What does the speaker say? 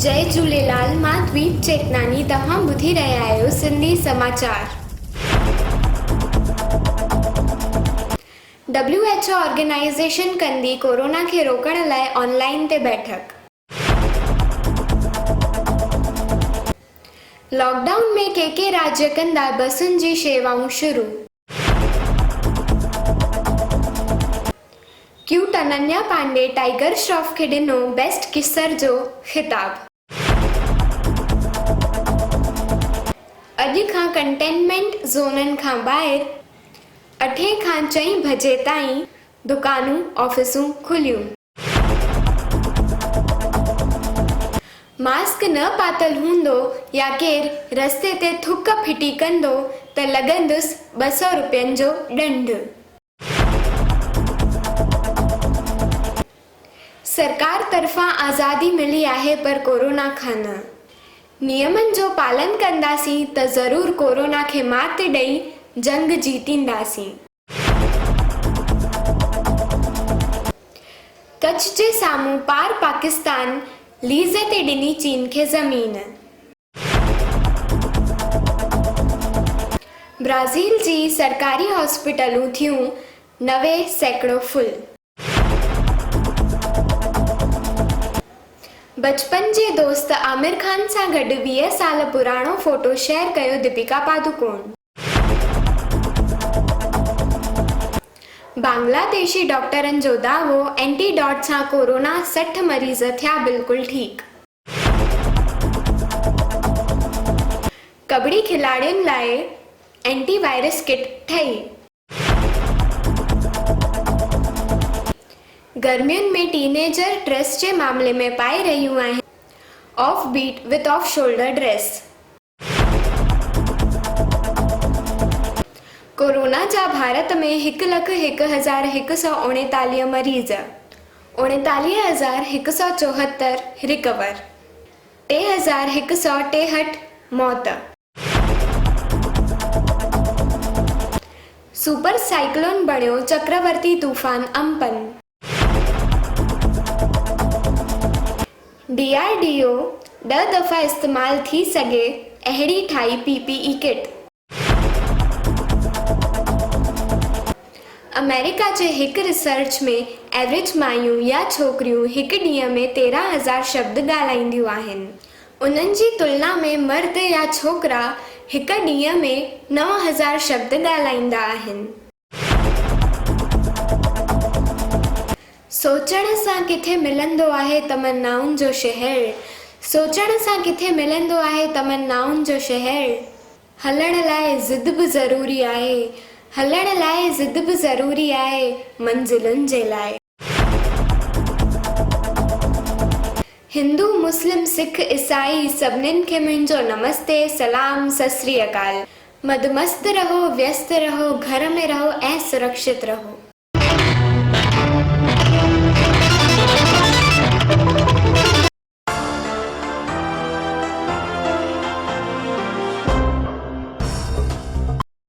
जय झूलेलाल। मां द्वीप चेतनानी। तव्हां ॿुधी रहिया आहियो सिंधी समाचार। WHO ऑर्गेनाइज़ेशन कंदी कोरोना खे रोकण लाइ ऑनलाइन ते बैठक। लॉकडाउन में के राज्य कंदा बसुनि जी शेवाऊं शुरू। क्यूट अनन्या पांडे टाइगर श्रॉफ खे ॾिनो बेस्ट किसर जो ख़िताब। अॼु खां कंटेनमेंट ज़ोननि खां ॿाहिरि 8 खां 4 बजे ताईं दुकानूं ऑफिसूं खुलियूं। मास्क न पातल हूंदो या केर रस्ते ते थुक फिटी कंदो त लॻंदुसि 200 रुपयनि जो ॾंढ। सरकार तरफ़ां आज़ादी मिली आहे पर कोरोना खां न। नियमनि जो पालन कंदासीं त ज़रूर कोरोना खे मात ॾेई जंग जीतींदासीं। कच्छ जे साम्हूं पार पाकिस्तान लीज़ ते ॾिनी चीन खे ज़मीन। ब्राज़ील जी सरकारी हॉस्पिटलूं थियूं 90% फुल। बचपन जे दोस्त आमिर खान सां गॾु 20 साल पुराणो फोटो शेयर कयो दीपिका पादुकोण। बांग्लादेशी डॉक्टरनि जो दावो एंटीडॉट सां कोरोना 60 मरीज़ थिया बिल्कुलु ठीकु। कबड्डी खिलाड़ियुनि लाइ एंटीवायरस किट ठही। गर्मियुनि में टीनेजर ड्रेस जे मामले में पाए रहियूं आहिनि off beat with off shoulder dress. Corona जा भारत में 1,01,139 मरीज़, 39,174 रिकवर, 3,163 मौत। सुपर साइक्लोन बणियो चक्रवर्ती तूफ़ान अम्पन। DRDO 10 दफ़ा इस्तेमाल थी सघे अहिड़ी ठाही PPE किट। अमेरिका जे हिकु रिसर्च में एवरेज मायूं या छोकिरियूं हिकु ॾींहं में 13,000 शब्द ॻाल्हाईंदियूं आहिनि। उन्हनि जी तुलना में मर्द या छोकिरा हिकु ॾींहं में 9,000 शब्द ॻाल्हाईंदा आहिनि। सोचण सां किथे मिलंदो आहे तमन्नाउनि जो शहर। सोचण सां किथे मिलंदो आहे तमन्नाउनि जो शहर। हलण लाइ ज़िद बि ज़रूरी आहे। हलण लाइ ज़िद बि ज़रूरी आहे मंज़िलुनि जे लाइ। हिंदू मुस्लिम सिख ईसाई सभिनीनि खे मुंहिंजो नमस्ते सलाम सत श्री अकाल। मदमस्त रहो, व्यस्त रहो, घर में रहो ऐं सुरक्षित रहो।